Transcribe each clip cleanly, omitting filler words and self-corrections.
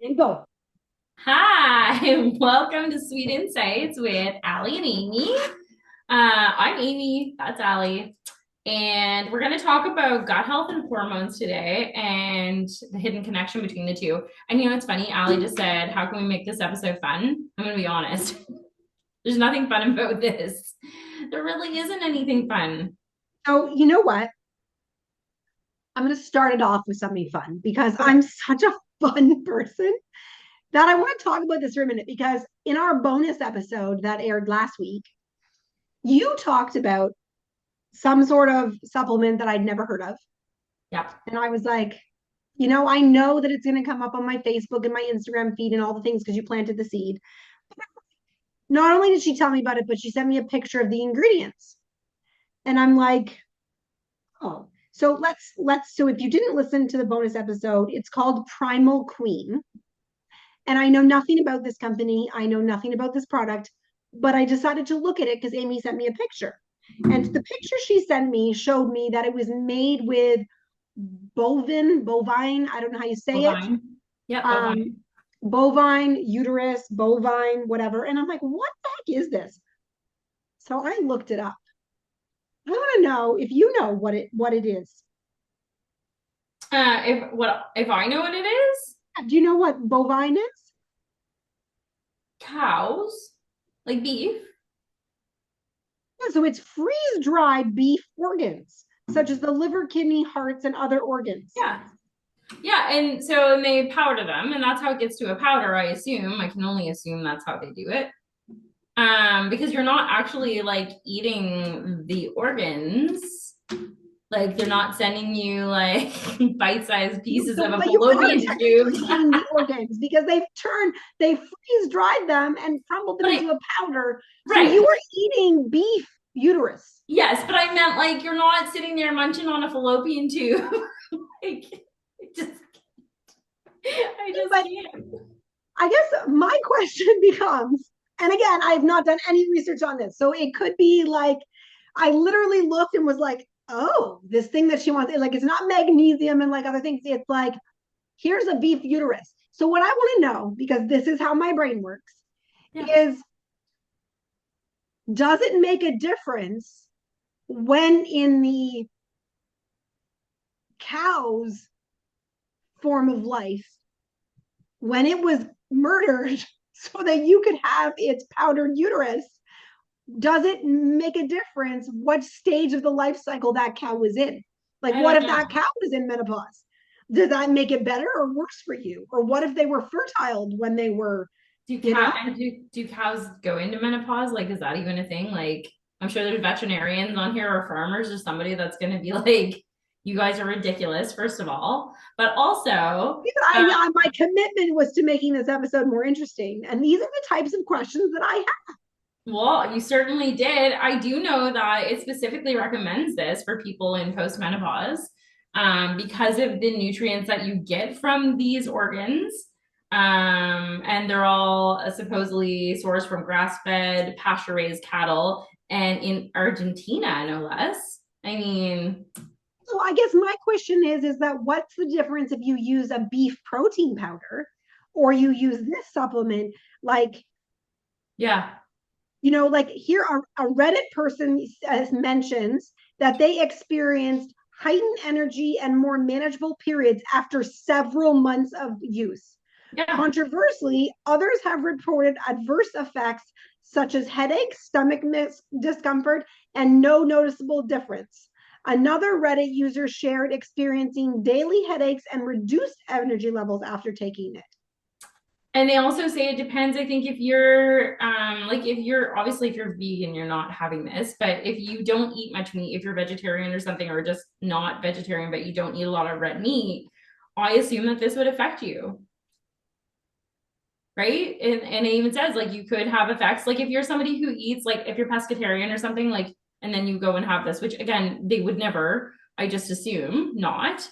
And go. Hi, welcome to Sweet Insights with Allie and Amy. I'm Amy, that's Allie, and we're going to talk about gut health and hormones today and the hidden connection between the two. And you know, it's funny, Allie just said, how can we make this episode fun? I'm going to be honest. There's nothing fun about this. There really isn't anything fun. So, you know what? I'm going to start it off with something fun because Okay. I'm such a fun person that I want to talk about this for a minute. Because in our bonus episode that aired last week, you talked about some sort of supplement that I'd never heard of. Yeah. And I was like, I know that it's going to come up on my Facebook and my Instagram feed and all the things because you planted the seed. Not only did she tell me about it, but she sent me a picture of the ingredients. And I'm like, oh, so so if you didn't listen to the bonus episode, it's called Primal Queen. And I know nothing about this company. I know nothing about this product, but I decided to look at it because Amy sent me a picture. And the picture she sent me showed me that it was made with bovine, I don't know how you say it. Bovine. Yep, Um, bovine. bovine, uterus, bovine, whatever. And I'm like, what the heck is this? So I looked it up. I want to know if you know what it is. If I know what it is, Do you know what bovine is? cows, like beef. Yeah, so it's freeze dried beef organs, such as the liver, kidney, hearts, and other organs. Yeah. Yeah, and they powder them, and that's how it gets to a powder, I assume. I can only assume that's how they do it. Because you're not actually like eating the organs. Like they're not sending you like bite-sized pieces of a But you are fallopian tube. technically eating the organs because they freeze dried them and crumbled them But I, into a powder. So you right. are eating beef uterus. Yes, but I meant like you're not sitting there munching on a fallopian tube. like, just, I just But can't. I guess my question becomes, and again, I have not done any research on this. So it could be like, I literally looked and was like, oh, this thing that she wants, like, it's not magnesium and like other things. It's like, here's a beef uterus. So what I want to know, because this is how my brain works, Yeah. is does it make a difference when in the cow's form of life, when it was murdered so that you could have its powdered uterus, does it make a difference what stage of the life cycle that cow was in? Like, I what don't if that know. cow was in menopause? Does that make it better or worse for you? Or what if they were fertile when they were, Do you know? cat and do cows go into menopause? Like, is that even a thing? Like, I'm sure there's veterinarians on here or farmers or somebody that's going to be like, you guys are ridiculous, first of all. But also, My commitment was to making this episode more interesting. And these are the types of questions that I have. well, you certainly did. I do know that it specifically recommends this for people in postmenopause because of the nutrients that you get from these organs. And they're all supposedly sourced from grass-fed, pasture-raised cattle, and in Argentina, no less. I mean, So I guess my question is that what's the difference if you use a beef protein powder or you use this supplement? Like, yeah. like here a Reddit person mentions that they experienced heightened energy and more manageable periods after several months of use. Yeah. Controversially, others have reported adverse effects such as headaches, stomach discomfort, and no noticeable difference. Another Reddit user shared experiencing daily headaches and reduced energy levels after taking it. And they also say it depends. I think if you're like if you're obviously if you're vegan, you're not having this, but if you don't eat much meat, if you're vegetarian or something, or just not vegetarian, but you don't eat a lot of red meat, I assume that this would affect you, right? And it even says like you could have effects. Like if you're somebody who eats, like if you're pescatarian or something, like, and then you go and have this, which again, they would never, I just assume not.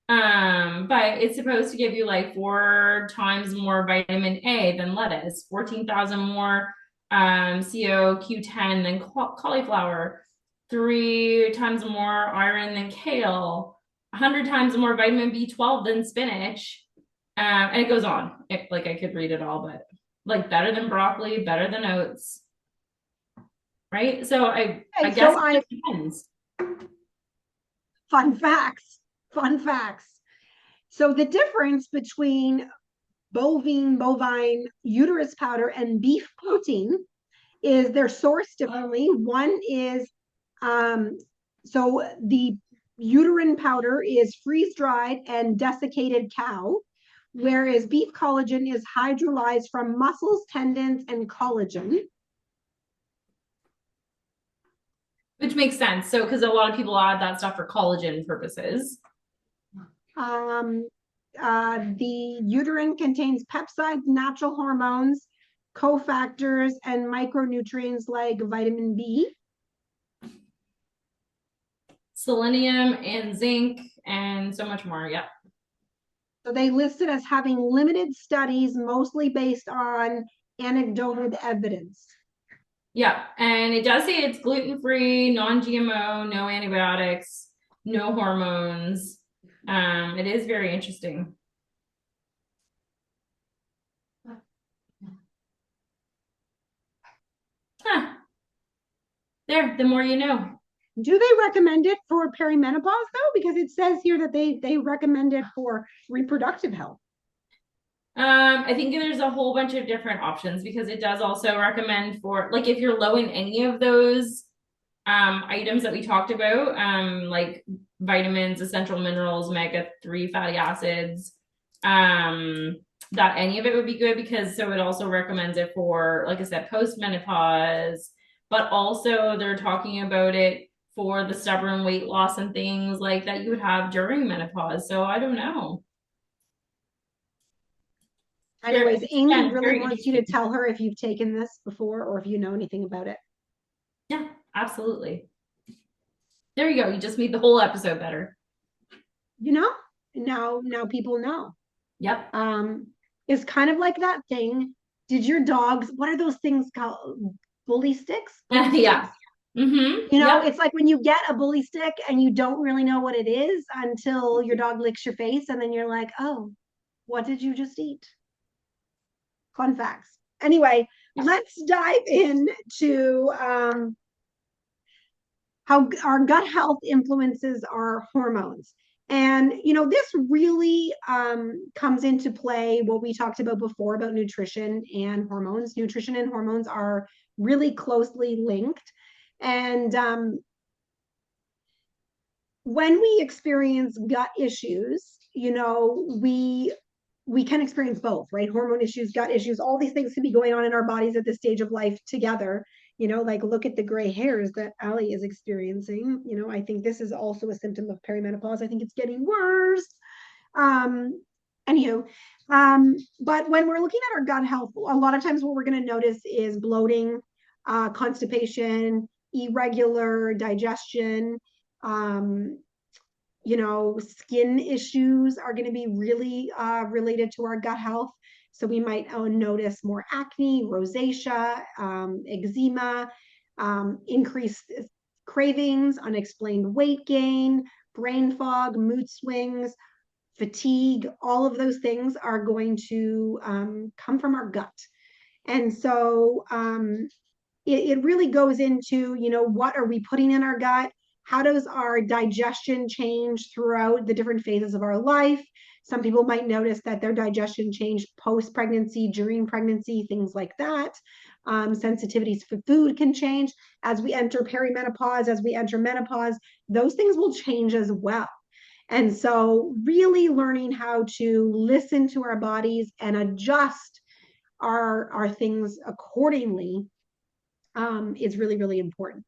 But it's supposed to give you like 4 times more vitamin A than lettuce, 14,000 more CoQ10 than cauliflower, 3 times more iron than kale, 100 times more vitamin B12 than spinach. And it goes on. Like I could read it all, but like better than broccoli, better than oats, right? So I Okay, guess so it I just depends. fun facts, fun facts. So the difference between bovine uterus powder and beef protein is they're sourced differently. One is so the uterine powder is freeze dried and desiccated cow, whereas beef collagen is hydrolyzed from muscles, tendons, and collagen. Which makes sense. So, because a lot of people add that stuff for collagen purposes. Um, the uterine contains peptides, natural hormones, cofactors, and micronutrients like vitamin B. Selenium and zinc and so much more. Yep. So they listed as having limited studies, mostly based on anecdotal evidence. Yeah. And it does say it's gluten free, non GMO, no antibiotics, no hormones. It is very interesting. Huh. There, the more you know. Do they recommend it for perimenopause though? Because it says here that they recommend it for reproductive health. I think there's a whole bunch of different options because it does also recommend for like if you're low in any of those items that we talked about, like vitamins, essential minerals, omega-3 fatty acids, that any of it would be good because so it also recommends it for, like I said, post-menopause, but also they're talking about it for the stubborn weight loss and things like that you would have during menopause. So I don't know. Very, Anyways, Amy again, really very wants you to interesting. tell her if you've taken this before or if you know anything about it. Yeah, absolutely. There you go. You just made the whole episode better. You know, now people know. Yep. It's kind of like that thing. Did your dogs, what are those things called? Bully sticks? Bully Yeah. sticks. Mm-hmm. You know, Yep. it's like when you get a bully stick and you don't really know what it is until your dog licks your face, and then you're like, oh, what did you just eat? Fun facts. Anyway, let's dive into how our gut health influences our hormones. And, you know, this really comes into play what we talked about before about nutrition and hormones. Nutrition and hormones are really closely linked. And when we experience gut issues, you know, we can experience both, right? Hormone issues, gut issues, all these things can be going on in our bodies at this stage of life together. You know, like look at the gray hairs that Ali is experiencing. You know, I think this is also a symptom of perimenopause. I think it's getting worse. Um, anywho, but when we're looking at our gut health, a lot of times what we're going to notice is bloating, constipation, irregular digestion, um, you know, skin issues are going to be really related to our gut health. So we might notice more acne, rosacea, eczema, increased cravings, unexplained weight gain, brain fog, mood swings, fatigue. All of those things are going to come from our gut. And so it really goes into, you know, what are we putting in our gut? How does our digestion change throughout the different phases of our life? Some people might notice that their digestion changed post pregnancy, during pregnancy, things like that. Sensitivities for food can change as we enter perimenopause, as we enter menopause. Those things will change as well. And so, really learning how to listen to our bodies and adjust our things accordingly is really, really important.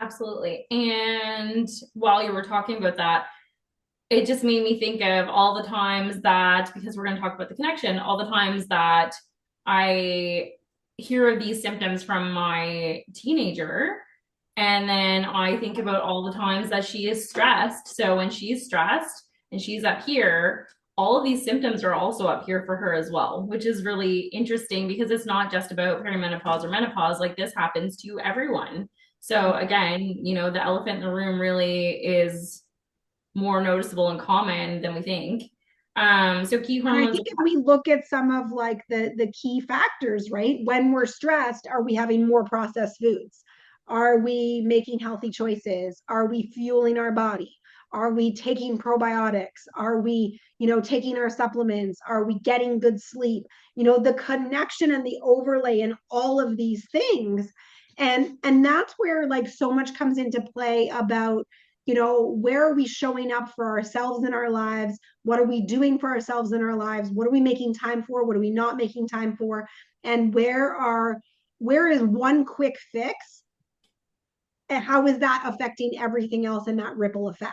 Absolutely. And while you were talking about that, it just made me think of all the times that, because we're going to talk about the connection, all the times that I hear of these symptoms from my teenager. And then I think about all the times that she is stressed. So when she's stressed and she's up here, all of these symptoms are also up here for her as well, which is really interesting because it's not just about perimenopause or menopause. Like this happens to everyone. So again, you know, the elephant in the room really is more noticeable and common than we think. So key And I hormones. think if we look at some of like the key factors, right? When we're stressed, are we having more processed foods? Are we making healthy choices? Are we fueling our body? Are we taking probiotics? Are we, taking our supplements? Are we getting good sleep? The connection and the overlay and all of these things. And that's where like so much comes into play about, where are we showing up for ourselves in our lives? What are we doing for ourselves in our lives? What are we making time for? What are we not making time for? And where is one quick fix? And how is that affecting everything else in that ripple effect?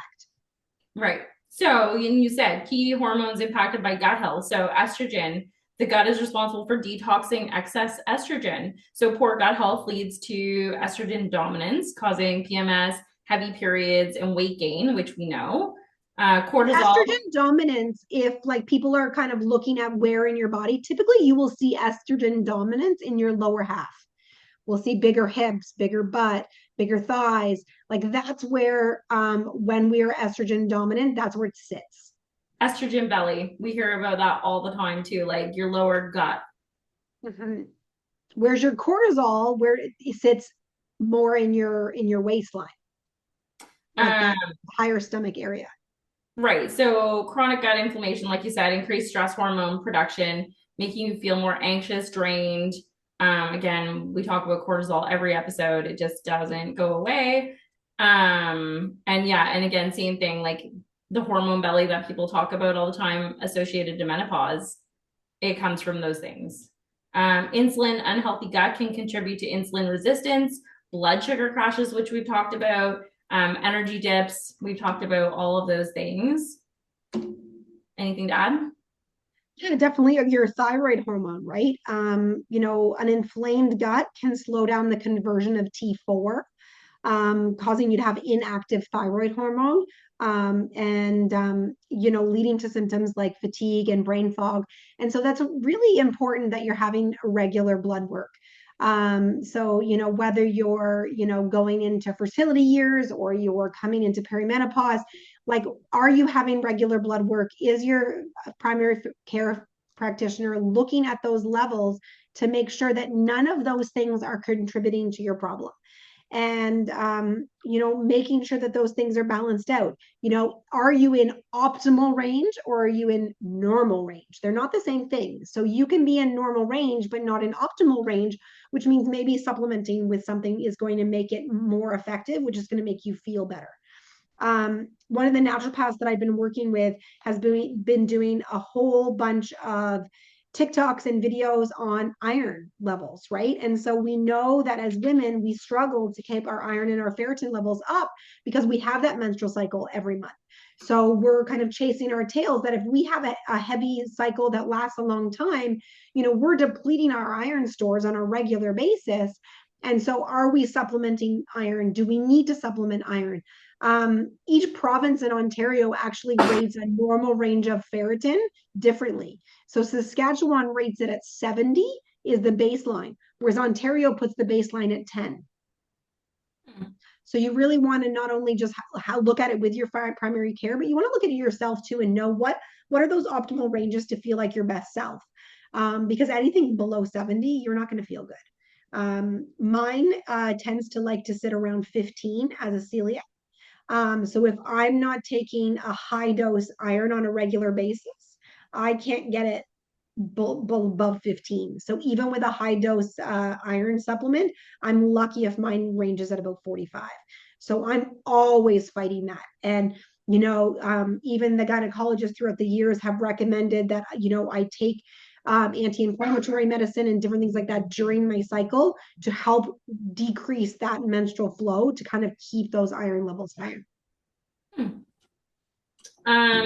Right. So you said key hormones impacted by gut health. So estrogen, the gut is responsible for detoxing excess estrogen. So poor gut health leads to estrogen dominance, causing PMS, heavy periods, and weight gain, which we know. Cortisol. Estrogen dominance, if like people are kind of looking at where in your body, typically you will see estrogen dominance in your lower half. We'll see bigger hips, bigger butt, bigger thighs. Like that's where, when we are estrogen dominant, that's where it sits. Estrogen belly. We hear about that all the time too, like your lower gut. Mhm. Where's your cortisol? Where it sits more in your waistline at Um, that higher stomach area. right. So chronic gut inflammation, like you said, increased stress hormone production, making you feel more anxious, drained. Again, we talk about cortisol every episode. It just doesn't go away. And yeah, and again, same thing, like the hormone belly that people talk about all the time associated to menopause, it comes from those things. Insulin, unhealthy gut can contribute to insulin resistance, blood sugar crashes, which we've talked about, energy dips. We've talked about all of those things. Anything to add? Yeah, definitely your thyroid hormone, right? An inflamed gut can slow down the conversion of T4, causing you to have inactive thyroid hormone, and leading to symptoms like fatigue and brain fog. And so that's really important that you're having regular blood work. So whether you're going into fertility years or you're coming into perimenopause, like, are you having regular blood work? Is your primary care practitioner looking at those levels to make sure that none of those things are contributing to your problem? And making sure that those things are balanced out. Are you in optimal range or are you in normal range? They're not the same thing. So you can be in normal range but not in optimal range, which means maybe supplementing with something is going to make it more effective, which is going to make you feel better. One of the naturopaths that I've been working with has been doing a whole bunch of TikToks and videos on iron levels, right? And so we know that as women, we struggle to keep our iron and our ferritin levels up because we have that menstrual cycle every month. So we're kind of chasing our tails that if we have a heavy cycle that lasts a long time, we're depleting our iron stores on a regular basis. And so are we supplementing iron? Do we need to supplement iron? Each province in Ontario actually rates a normal range of ferritin differently. So Saskatchewan rates it at 70 is the baseline, whereas Ontario puts the baseline at 10. So you really want to not only just look at it with your primary care, but you want to look at it yourself too and know what are those optimal ranges to feel like your best self. Because anything below 70, you're not going to feel good. Mine tends to like to sit around 15 as a celiac. So if I'm not taking a high dose iron on a regular basis, I can't get it above 15. So even with a high dose iron supplement, I'm lucky if mine ranges at about 45. So I'm always fighting that. And even the gynecologists throughout the years have recommended that I take anti-inflammatory medicine and different things like that during my cycle to help decrease that menstrual flow to kind of keep those iron levels higher. Hmm.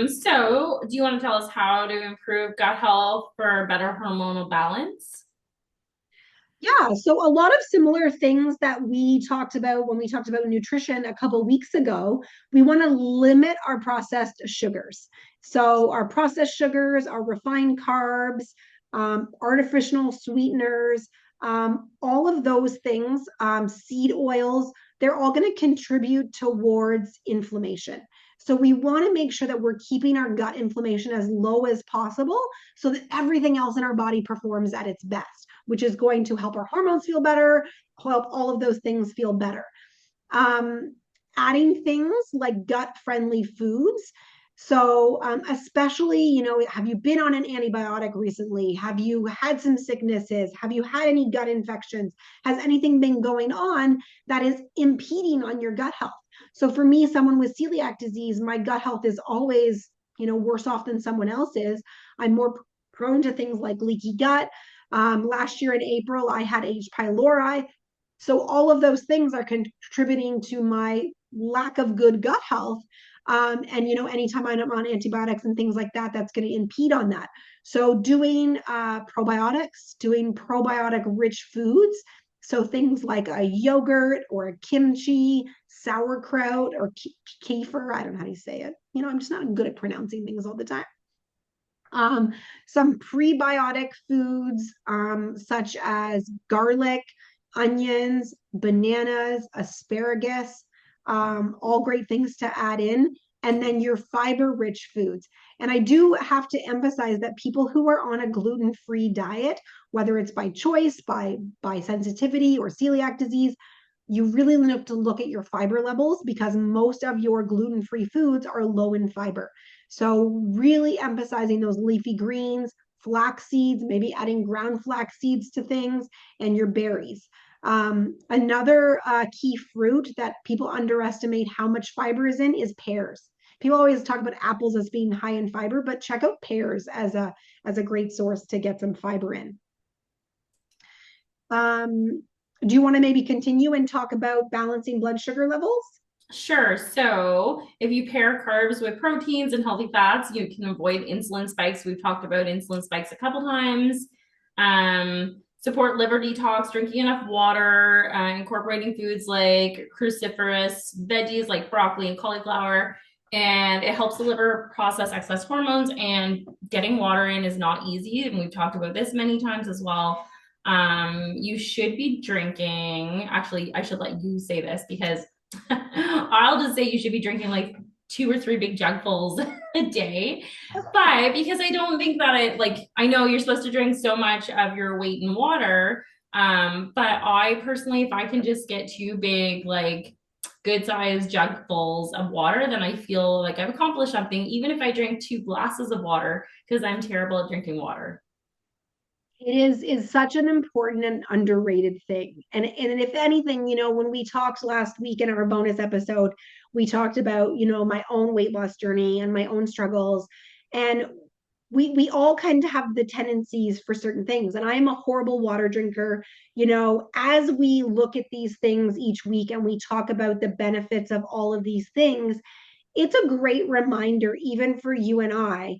So do you want to tell us how to improve gut health for better hormonal balance? Yeah, so a lot of similar things that we talked about when we talked about nutrition a couple weeks ago. We want to limit our processed sugars. So our processed sugars, our refined carbs, artificial sweeteners, all of those things, seed oils, they're all going to contribute towards inflammation. So we want to make sure that we're keeping our gut inflammation as low as possible so that everything else in our body performs at its best, which is going to help our hormones feel better, help all of those things feel better. Um, Adding things like gut friendly foods. So, especially, have you been on an antibiotic recently? Have you had some sicknesses? Have you had any gut infections? Has anything been going on that is impeding on your gut health? So, for me, someone with celiac disease, my gut health is always, worse off than someone else's. I'm more prone to things like leaky gut. Last year in April, I had H. pylori. So all of those things are contributing to my lack of good gut health. And anytime I'm on antibiotics and things like that, that's going to impede on that. So doing probiotics, doing probiotic rich foods. So things like a yogurt or a kimchi, sauerkraut or kefir. I don't know how you say it. I'm just not good at pronouncing things all the time. Some prebiotic foods, such as garlic, onions, bananas, asparagus, all great things to add in. And then your fiber rich foods. And I do have to emphasize that people who are on a gluten free diet, whether it's by choice, by sensitivity, or celiac disease, you really have to look at your fiber levels because most of your gluten free foods are low in fiber. So, really emphasizing those leafy greens, flax seeds, maybe adding ground flax seeds to things, and your berries. Another key fruit that people underestimate how much fiber is in is pears. People always talk about apples as being high in fiber, but check out pears as a great source to get some fiber in. Do you want to maybe continue and talk about balancing blood sugar levels? Sure. So if you pair carbs with proteins and healthy fats, you can avoid insulin spikes. We've talked about insulin spikes a couple times. Support liver detox, drinking enough water, incorporating foods like cruciferous veggies like broccoli and cauliflower. And it helps the liver process excess hormones. And getting water in is not easy. And we've talked about this many times as well. You should be drinking. Actually, I should let you say this because I'll just say you should be drinking like 2 or 3 big jugfuls a day. But because I don't think that I know you're supposed to drink so much of your weight in water. But I personally, if I can just get 2 big, like good sized jugfuls of water, then I feel like I've accomplished something, even if I drink 2 glasses of water, because I'm terrible at drinking water. It is such an important and underrated thing. And if anything, when we talked last week in our bonus episode, we talked about, my own weight loss journey and my own struggles. And we all kind of have the tendencies for certain things. And I am a horrible water drinker. As we look at these things each week and we talk about the benefits of all of these things, it's a great reminder, even for you and I,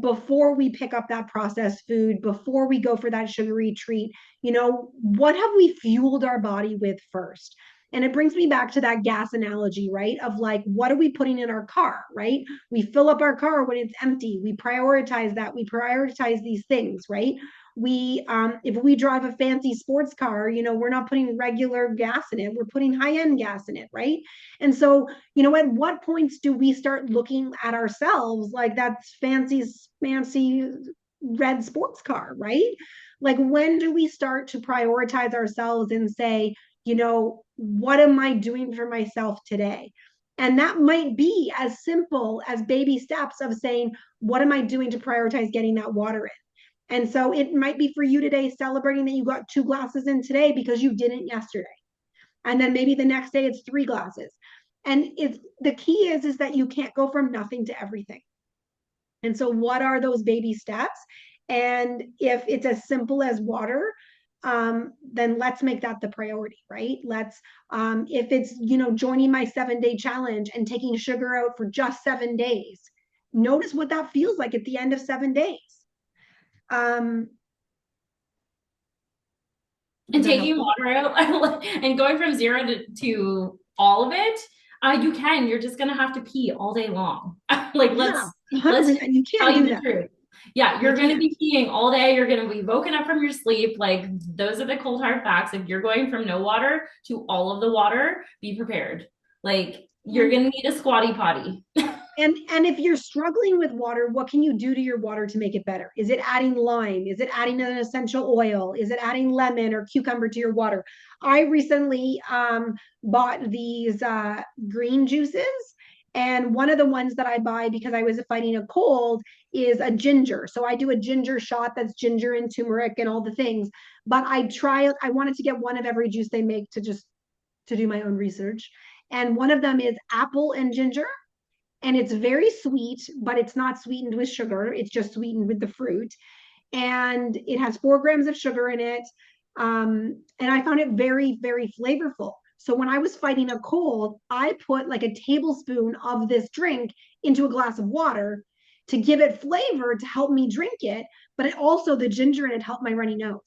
before we pick up that processed food, before we go for that sugary treat, what have we fueled our body with first? And it brings me back to that gas analogy, right? Of like, what are we putting in our car, right? We fill up our car when it's empty. We prioritize that. We prioritize these things, right? If we drive a fancy sports car, we're not putting regular gas in it. We're putting high end gas in it, right? And so, at what points do we start looking at ourselves like that's fancy red sports car, right? Like, when do we start to prioritize ourselves and say, what am I doing for myself today? And that might be as simple as baby steps of saying, what am I doing to prioritize getting that water in? And so it might be for you today celebrating that you got 2 glasses in today because you didn't yesterday. And then maybe the next day it's 3 glasses. And it's the key is that you can't go from nothing to everything. And so what are those baby steps? And if it's as simple as water, then let's make that the priority, right? If it's, joining my 7 day challenge and taking sugar out for just 7 days, notice what that feels like at the end of 7 days. Um, And is that taking helpful? water out and going from zero to all of it, you're just gonna have to pee all day long. Like Yeah, let's 100%. You tell can't you do the that. truth. Yeah, You you're gonna can't. be peeing all day. You're gonna be woken up from your sleep. Like those are the cold hard facts. If you're going from no water to all of the water, be prepared. Like you're gonna need a squatty potty. And if you're struggling with water, what can you do to your water to make it better? Is it adding lime? Is it adding an essential oil? Is it adding lemon or cucumber to your water? I recently bought these green juices, and one of the ones that I buy because I was fighting a cold is a ginger. So I do a ginger shot that's ginger and turmeric and all the things. But I wanted to get one of every juice they make to do my own research. And one of them is apple and ginger, and it's very sweet, but it's not sweetened with sugar. It's just sweetened with the fruit, and it has 4 grams of sugar in it. And I found it very, very flavorful. So when I was fighting a cold, I put like a tablespoon of this drink into a glass of water to give it flavor to help me drink it, but it also the ginger in it helped my runny nose.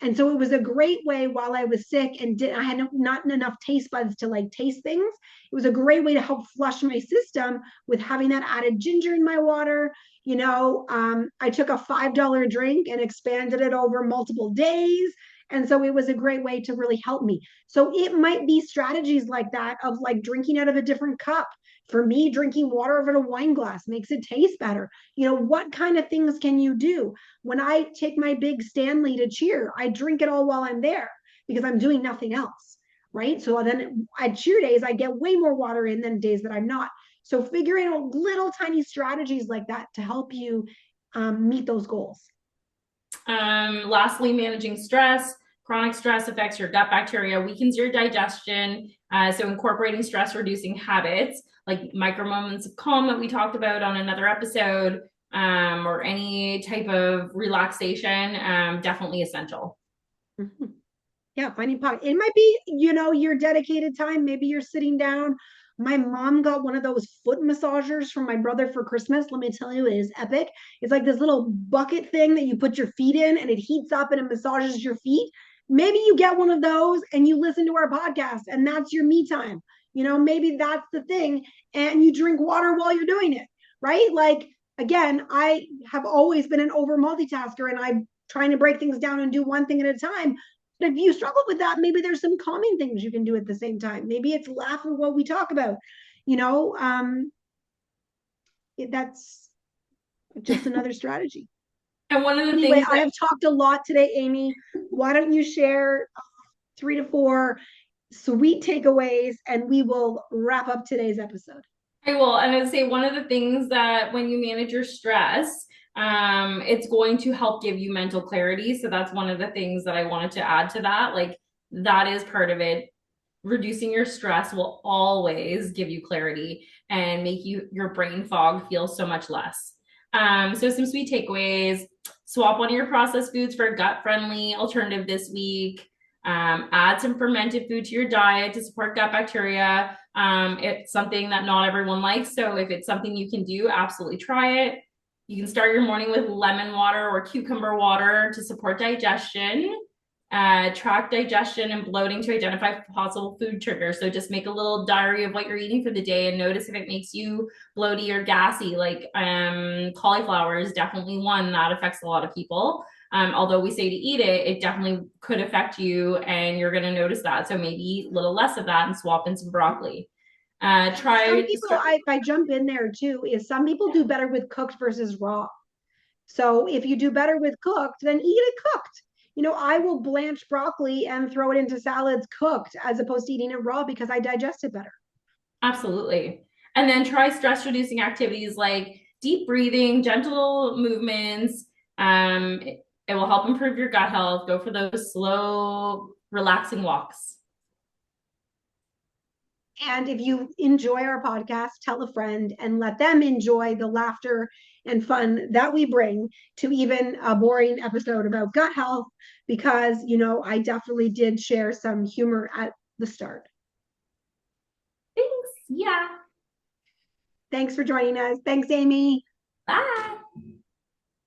And so it was a great way while I was sick and I had not enough taste buds to like taste things. It was a great way to help flush my system with having that added ginger in my water. I took a $5 drink and expanded it over multiple days. And so it was a great way to really help me. So it might be strategies like that of like drinking out of a different cup. For me, drinking water out of a wine glass makes it taste better. What kind of things can you do? When I take my big Stanley to cheer, I drink it all while I'm there because I'm doing nothing else. Right. So then at cheer days, I get way more water in than days that I'm not. So figuring out little tiny strategies like that to help you meet those goals. Lastly, managing stress. Chronic stress affects your gut bacteria, weakens your digestion. So incorporating stress reducing habits like micro moments of calm that we talked about on another episode, or any type of relaxation, definitely essential. Mm-hmm. Yeah, finding pocket. It might be, your dedicated time. Maybe you're sitting down. My mom got one of those foot massagers from my brother for Christmas. Let me tell you, it is epic. It's like this little bucket thing that you put your feet in and it heats up and it massages your feet. Maybe you get one of those and you listen to our podcast and that's your me time. Maybe that's the thing. And you drink water while you're doing it, right? Like, again, I have always been an over multitasker and I'm trying to break things down and do one thing at a time. But if you struggle with that, maybe there's some calming things you can do at the same time. Maybe it's laugh at what we talk about. That's just another strategy. And one of the Anyway, things I have talked a lot today, Amy. Why don't you share 3 to 4 sweet takeaways and we will wrap up today's episode. I will. And I'd say one of the things that when you manage your stress, it's going to help give you mental clarity. So that's one of the things that I wanted to add to that. Like that is part of it. Reducing your stress will always give you clarity and make your brain fog feel so much less. So some sweet takeaways: swap one of your processed foods for a gut-friendly alternative this week. Add some fermented food to your diet to support gut bacteria. It's something that not everyone likes, so if it's something you can do, absolutely try it. You can start your morning with lemon water or cucumber water to support digestion. Track digestion and bloating to identify possible food triggers. So just make a little diary of what you're eating for the day and notice if it makes you bloaty or gassy. Like cauliflower is definitely one that affects a lot of people. Although we say to eat it, it definitely could affect you and you're going to notice that. So maybe eat a little less of that and swap in some broccoli. Some people, if I jump in there too, is some people do better with cooked versus raw. So if you do better with cooked, then eat it cooked. I will blanch broccoli and throw it into salads cooked as opposed to eating it raw because I digest it better. Absolutely. And then try stress reducing activities like deep breathing, gentle movements. It will help improve your gut health. Go for those slow, relaxing walks. And if you enjoy our podcast, tell a friend and let them enjoy the laughter and fun that we bring to even a boring episode about gut health, because, I definitely did share some humor at the start. Thanks. Yeah. Thanks for joining us. Thanks, Amy. Bye.